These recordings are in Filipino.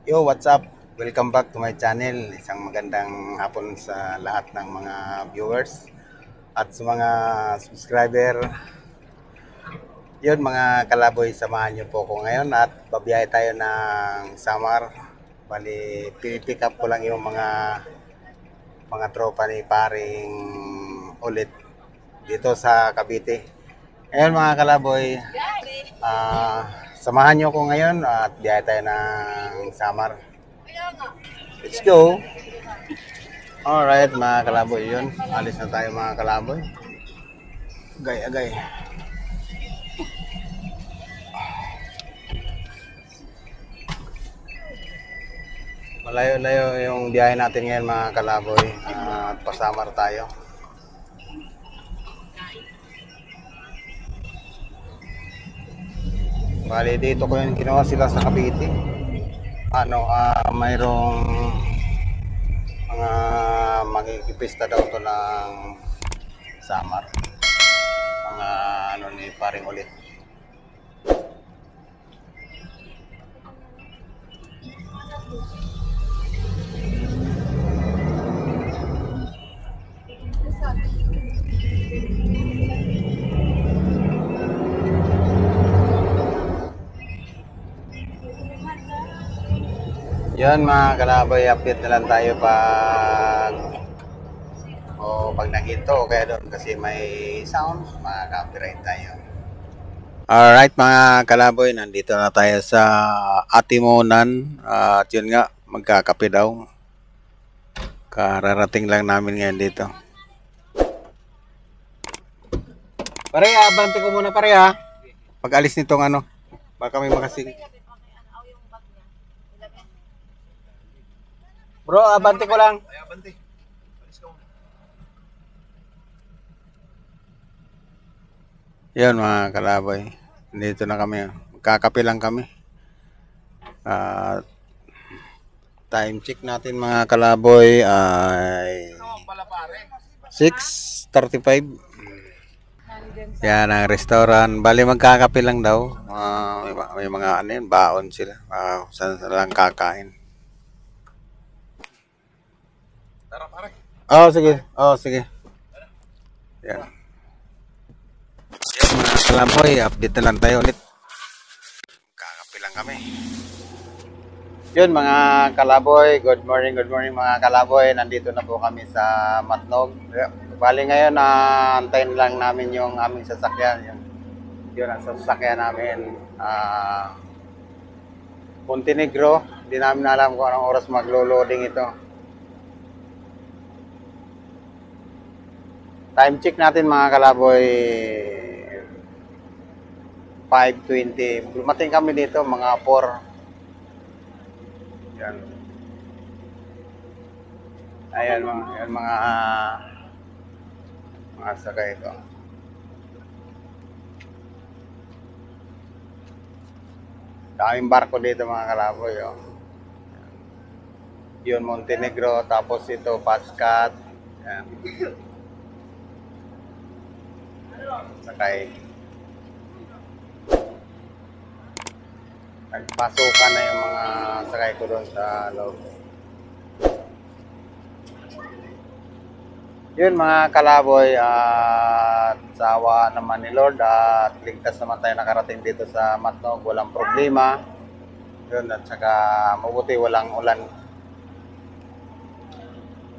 Yo, what's up? Welcome back to my channel. Isang magandang hapon sa lahat ng mga viewers at sa mga subscriber. Yun mga kalaboy, samahan nyo po ko ngayon at babiyahe tayo ng Samar. Bali, pick up ko lang yung mga tropa ni paring ulit dito sa Cavite. Ngayon mga kalaboy, samahan nyo ko ngayon at biyahe tayo ng Samar. Let's go! Alright mga kalaboy, yun. Alis na tayo mga kalaboy. Agay. Malayo-layo yung biyahe natin ngayon mga kalaboy. At pa-Samar tayo. Bali, dito ko yung ginawa sila sa Cavite. Mayroong mga magkikipista daw to ng Samar. Mga ni paring ulit. Yan mga kalaboy, update na lang tayo pag naginto o kaya doon kasi may sound, mga-copyright tayo. Alright mga kalaboy, nandito na tayo sa Atimonan at yun nga, magkakape daw. Kararating lang namin ngayon dito. Pare, abante ko muna pare ha. Pag alis nitong baka may makasing. Bro, abante ko lang. Ay, abante. Alis ka muna. Yan mga kalaboy. Dito na kami. Magkakape lang kami. Time check natin mga kalaboy ay 6:35. Yan ang restaurant. Bali magkakape lang daw. May mga baon sila. Saan lang kakain. Sige. Yan. Yan mga kalaboy, update na lang tayo ulit. Kakape lang kami. Yun mga kalaboy, good morning mga kalaboy. Nandito na po kami sa Matnog. Bali ngayon, antayin lang namin yung aming sasakyan. Yun ang sasakyan namin. Montenegro. Hindi namin alam kung anong oras maglo-loading ito. Time check natin mga kalaboy 5:20. Dumating kami dito mga 4. Yan. Ayan mga sakay ito. Daming barko dito mga kalaboy. Oh. Yun Montenegro, tapos ito Pascat. Yan. Sakay. Nagpasukan na yung mga sakay ko doon sa loob. Yun mga kalaboy, at sawa naman ni Lord at ligtas naman tayo nakarating dito sa Matnog, walang problema. Yun, at saka mabuti walang ulan.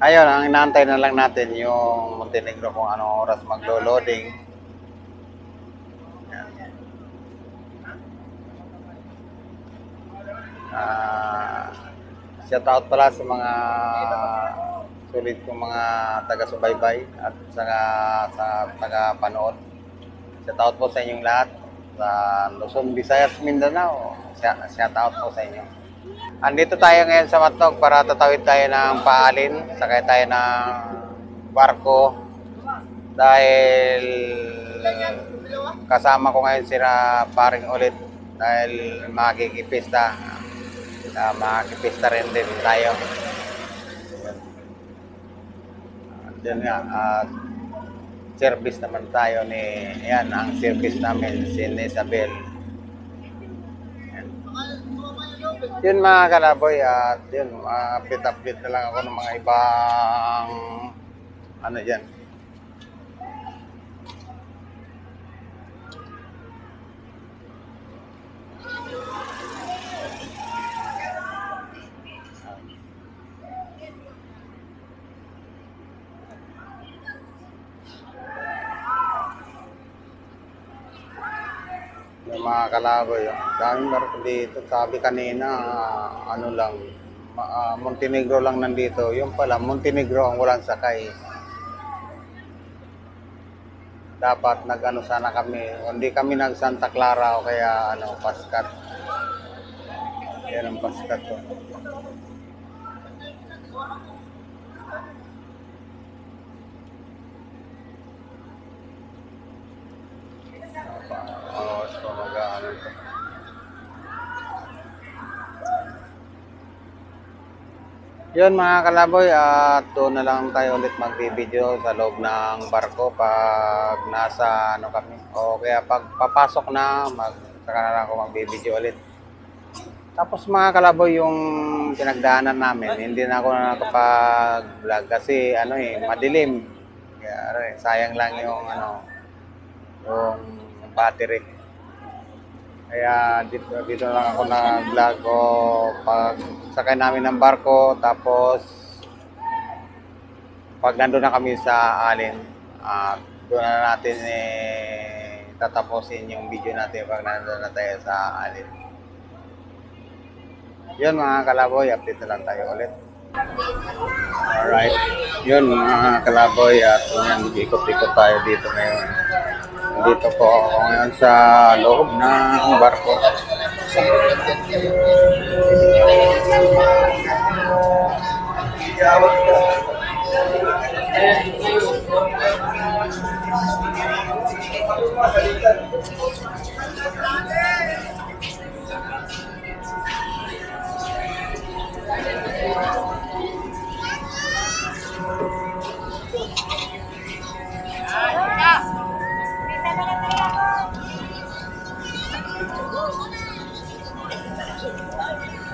Ayun, ang inaantay na lang natin yung Montenegro kung anong oras maglo-loading. Shout out pala sa mga sulit kong mga taga-subaybay at sa taga-panood. Shout out po sa inyong lahat sa Luzon, Visayas, Mindanao. Shout out po sa inyo. Andito tayo ngayon sa Matnog para tatawid tayo ng Paalin. Sakay tayo ng barko dahil kasama ko ngayon sila paring ulit dahil makikipista. Makikipista rin din tayo. Diyan nga, service naman tayo ni, yan, ang service namin, si Isabel. Yan. Yun mga kalaboy, at yun, update na lang ako ng mga ibang, ano dyan. Mga kalaboy, daming barko dito. Sabi kanina, ano lang, Montenegro lang nandito. Yung pala, Montenegro ang walang sakay. Dapat nag-ano sana kami. Hindi kami nag Santa Clara o kaya ano, Pascat. Yan ang Pascat to. Yun mga kalaboy, at doon na lang tayo ulit mag-video sa loob ng barko pag nasa ano kami. O kaya pag papasok na, saka na lang ako mag-video ulit. Tapos mga kalaboy, yung pinagdaanan namin, hindi na ako nakapag-vlog kasi ano madilim. Kaya sayang lang yung ano, yung battery. Kaya dito lang ako nag-vlog o pag sakay namin ng barko, tapos pag nandun na kami sa Alin, doon na natin tatapusin yung video natin pag nandun na tayo sa Alin. Yun mga kalaboy, update na lang tayo ulit. Alright, yun mga kalaboy, at yan, ikot-ikot tayo dito ngayon. Dito po ako ngayon sa loob ng barko.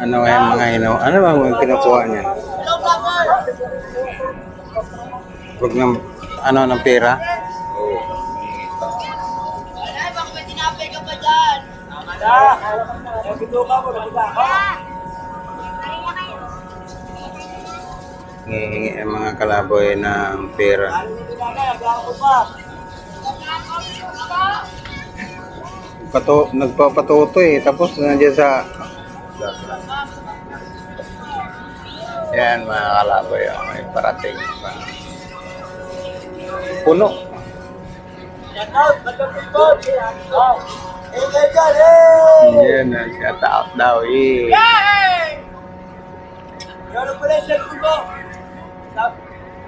Ano ngayon mga hinaw? Ano ba yung kinukuha niya? Huwag ng, ano, ng pera? Hihingi ang mga kalaboy ng pera. Nagpapatuto tapos nandiyan sa yan mga kalaboy, may parating pa. Puno. Yan na, shout out daw Lalo pala yung cellphone mo.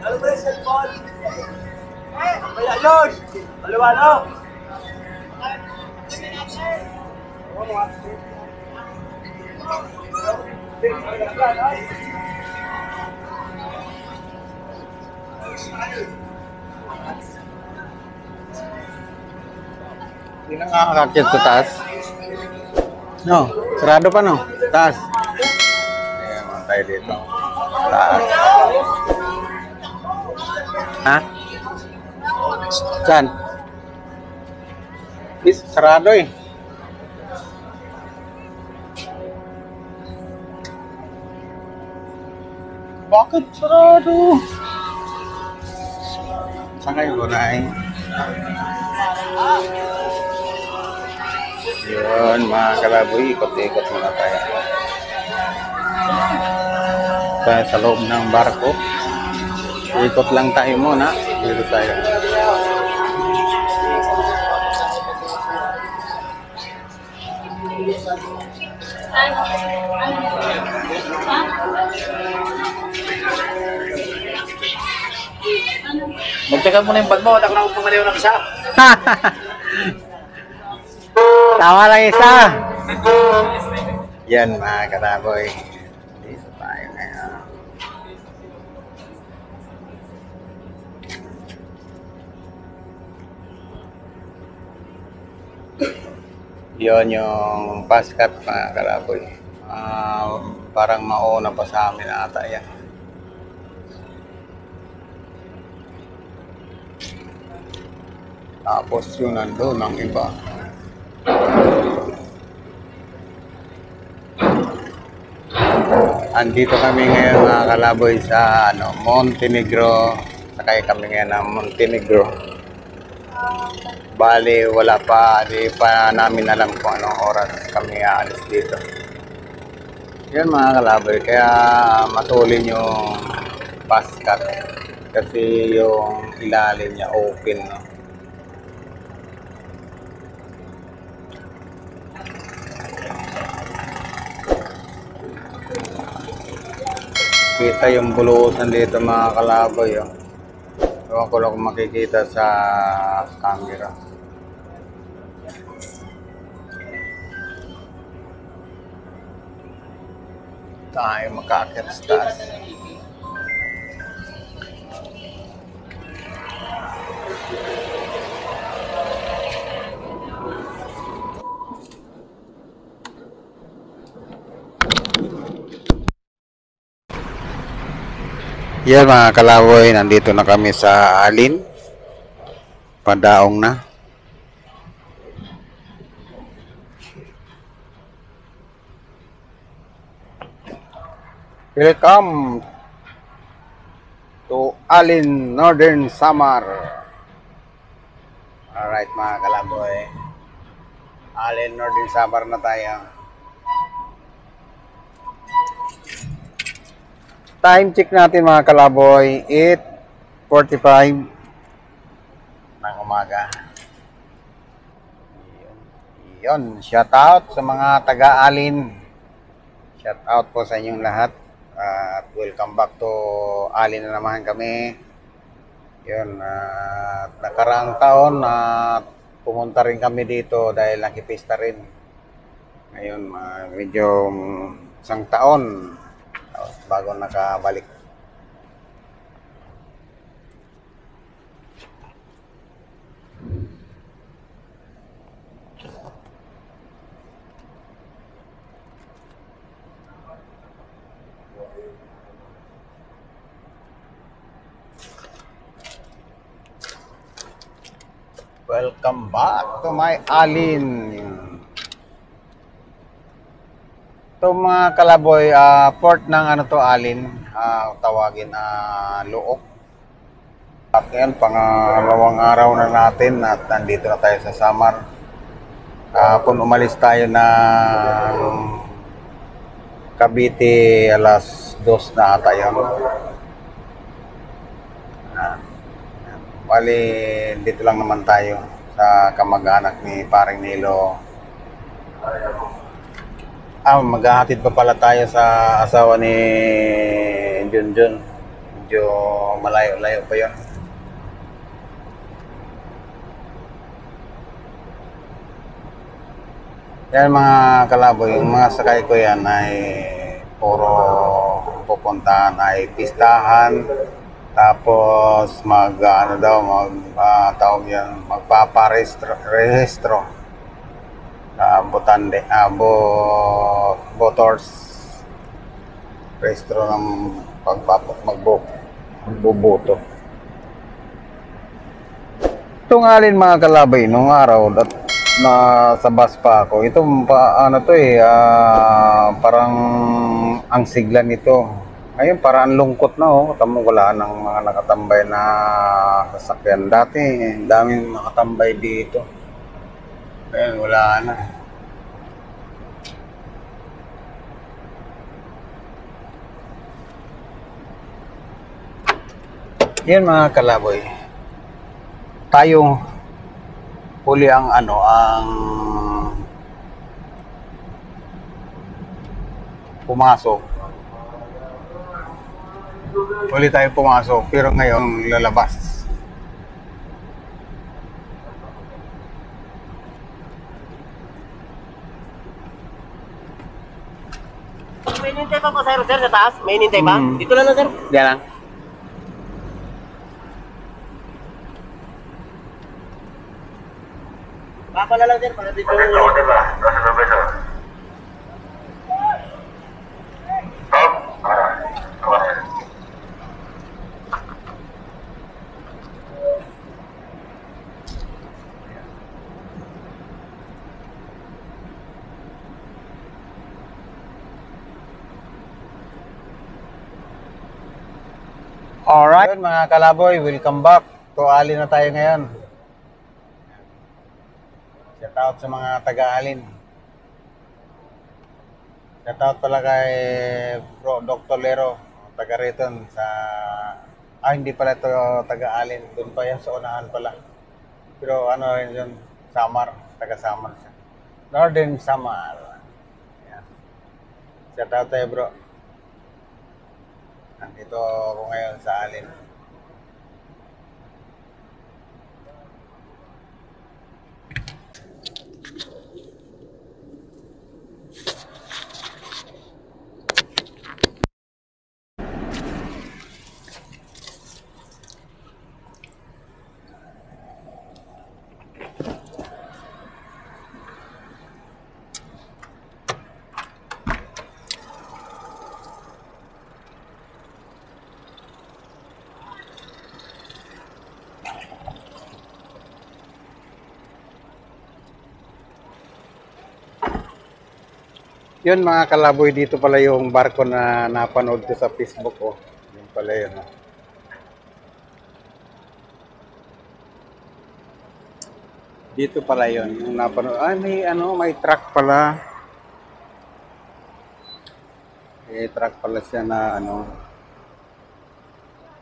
Lalo pala yung cellphone. Kaya yun. Malawalo. Hindi na nakakakyat sa taas. No, sarado pa no? Taas. Ayan, mga tayo dito. Taas. Ha? Saan? Sarado Bakit sarado? Saan kayo na Yun mga kalaboy, ikot-ikot muna tayo. Tayo sa loob ng barko. Ikot lang tayo muna. Dito tayo. Magtagal mo na yung bag mo, wala ko na akong pumaliw ng isa. Tama lang isa. Yan mga kalaboy. Dito tayo ngayon. Yun yung paskat mga kalaboy. Parang mauna pa sa amin ata yan. Tapos yun nandun ang iba. Andito kami ngayon mga kalaboy sa Montenegro. Sakay kami ngayon ng Montenegro. Bali wala pa, di pa namin alam kung anong oras kami aalis dito. Yan mga kalaboy, kaya matulin yung paskat kasi yung ilalim niya open, no? Kita yung bulusan dito mga kalaboy, oh. Ewan ko lang kung makikita sa camera. Tayo makakit sa taas. Yan mga kalaboy, nandito na kami sa Alin. Padaong na. Welcome to Alin, Northern Samar. Alright mga kalaboy. Alin, Northern Samar na tayo. Time check natin mga kalaboy, 8:45 ng umaga. Yun, shout out sa mga taga-Alin. Shout out po sa inyong lahat. At welcome back to Alin na naman kami. Yun, nakaraang taon na pumunta rin kami dito dahil nakipista rin. Ngayon, medyo isang taon bago nakabalik. Welcome back to my Alin. Ito mga kalaboy, port ng Alin, tawagin Luok. At ngayon, pangalawang araw na natin at nandito na tayo sa Samar. Kung umalis tayo ng Cavite, alas 2 na ata yun. Bali, dito lang naman tayo sa kamag-anak ni Paring Nilo. Maghahatid pa pala tayo sa asawa ni Junjun. Medyo malayo-layo pa yun. Yan mga kalaboy, yung mga sakay ko yan ay puro pupuntahan ay pistahan. Tapos tawag yan, magpaparehistro. Voters rehistro ng magboboto. Itong Alin mga kalabay, nung araw na sa bus pa ako, itong parang ang sigla nito. Ngayon parang lungkot na, oh. Tamo wala ng mga nakatambay na sasakyan. Dati daming nakatambay dito. Ngayon wala na. Yan mga kalaboy. Tayo huli ang ang pumasok. Huli tayo pumasok pero ngayon lalabas. May inintay pa po sir, sa taas? May inintay pa? Dito lang sir. Diyan lang. Baka na lang sir, para dito. Alright. Yun, mga kalaboy, welcome back. To-alin na tayo ngayon. Shout out sa mga taga-alin. Shout out pala kay Bro Dr. Lero, taga rito sa hindi pala ito taga-alin. Doon pa yan sa unahan pala. Pero ano rin yun, Samar, taga Samar siya. Northern Samar. Yan. Shout out tayo bro. Nandito ako ngayon sa alin. Yun mga kalaboy, dito pala yung barko na napanood ko sa Facebook ko. Yun pala yun. Dito pala yun, yung napanood. May truck pala. May truck pala siya na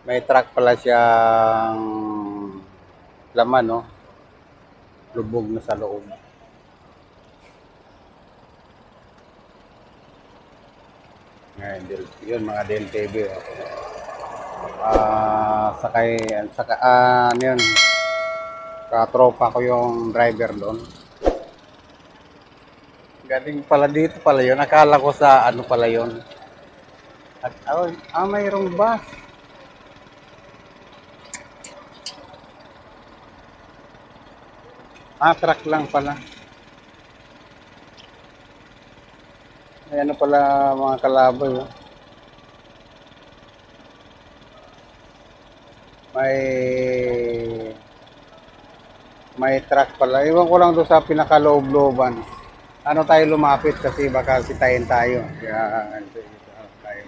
may truck pala siyang laman, no? Lubog na sa loob. Ngayon, yun mga DLTV. Yun. Katropa ko yung driver doon. Galing pala dito pala yun. Akala ko sa pala yun. At mayroong bus. Truck lang pala. May pala mga kalaboy. Oh. May truck pala. Iwan ko lang doon sa pinakaloob-looban. Tayo lumapit kasi baka sitayin tayo. Kaya tayo.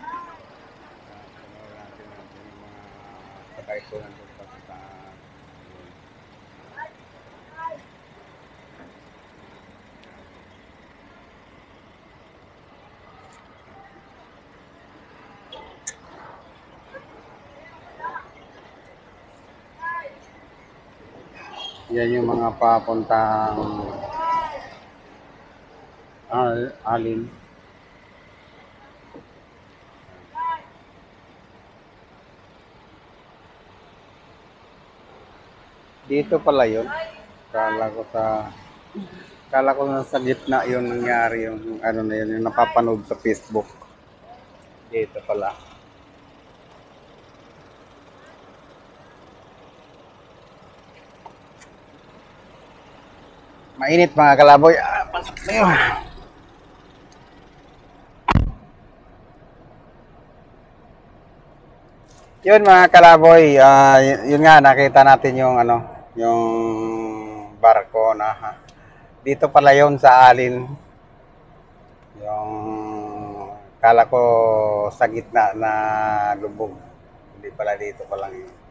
Sakay ko lang doon sa yan yung mga papuntang alin. Dito pala yun. Kala ko nasa gitna yun nangyari yung na yun, yung napapanood sa Facebook. Dito pala. Mainit mga kalaboy. Pasok tayo. Yun mga kalaboy, yun nga nakita natin yung yung barko na dito pala yun sa alin. Yung kala ko sa gitna na lubog. Hindi pala dito pa lang yun.